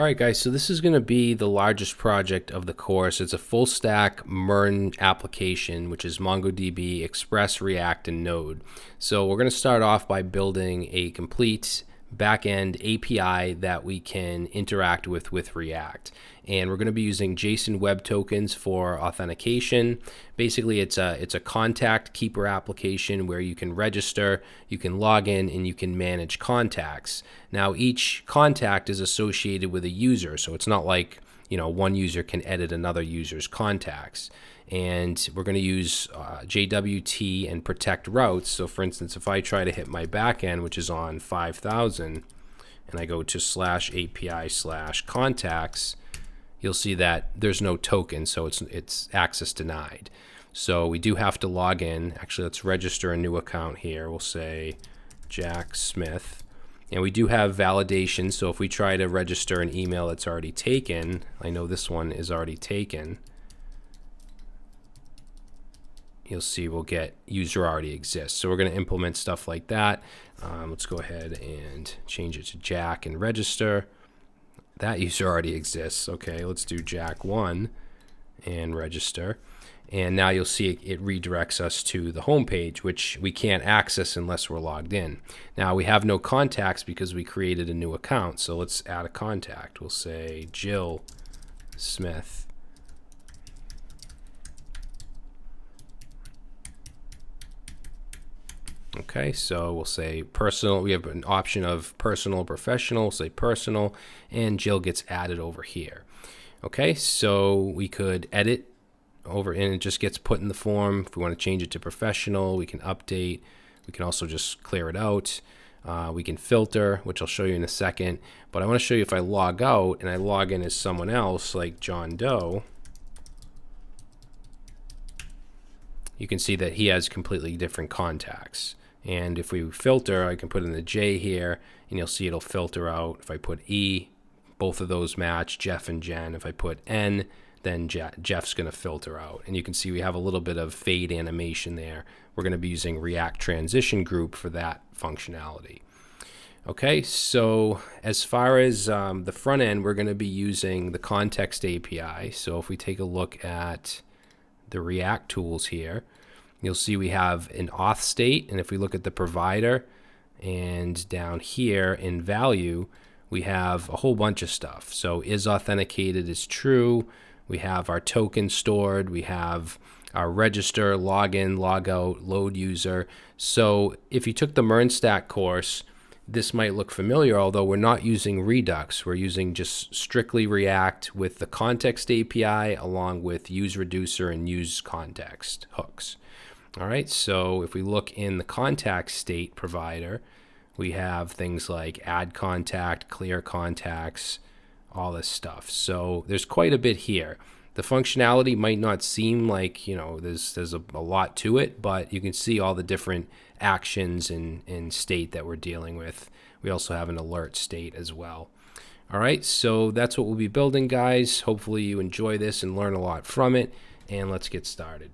All right, guys, so this is going to be the largest project of the course. It's a full stack MERN application, which is MongoDB, Express, React, and Node. So we're going to start off by building a complete backend API that we can interact with React. And we're going to be using JSON Web Tokens for authentication. Basically, it's a contact keeper application where you can register, you can log in, and you can manage contacts. Now, each contact is associated with a user, so it's not like, you know, one user can edit another user's contacts. And we're going to use JWT and protect routes. So for instance, if I try to hit my backend, which is on 5000, and I go to /API/contacts, you'll see that there's no token, so it's access denied. So we do have to log in. Actually, let's register a new account here. We'll say Jack Smith. And we do have validation, so if we try to register an email that's already taken, I know this one is already taken, you'll see we'll get user already exists. So we're going to implement stuff like that. Let's go ahead and change it to Jack and register. That user already exists. Okay, let's do Jack1 and register. And now you'll see it redirects us to the home page, which we can't access unless we're logged in. Now we have no contacts because we created a new account. So let's add a contact. We'll say Jill Smith. Okay, so we'll say personal. We have an option of personal, professional. We'll say personal, and Jill gets added over here. Okay, so we could edit over, and it just gets put in the form. If we want to change it to professional, we can update. We can also just clear it out. We can filter, which I'll show you in a second. But I want to show you if I log out and I log in as someone else, like John Doe, you can see that he has completely different contacts. And if we filter, I can put in the J here, and you'll see it'll filter out. If I put E, both of those match, Jeff and Jen. If I put N, then Jeff's going to filter out. And you can see we have a little bit of fade animation there. We're going to be using React Transition Group for that functionality. Okay, so as far as the front end, we're going to be using the Context API. So if we take a look at the React tools here, you'll see we have an auth state, and if we look at the provider and down here in value, we have a whole bunch of stuff. So is authenticated is true. We have our token stored. We have our register, login, logout, load user. So if you took the MERN Stack course, this might look familiar, although we're not using Redux. We're using just strictly React with the Context API along with useReducer and useContext hooks. All right, so if we look in the contact state provider, we have things like add contact, clear contacts, all this stuff. So there's quite a bit here. The functionality might not seem like, you know, there's a lot to it, but you can see all the different actions and state that we're dealing with. We also have an alert state as well. All right, so that's what we'll be building, guys. Hopefully you enjoy this and learn a lot from it, and let's get started.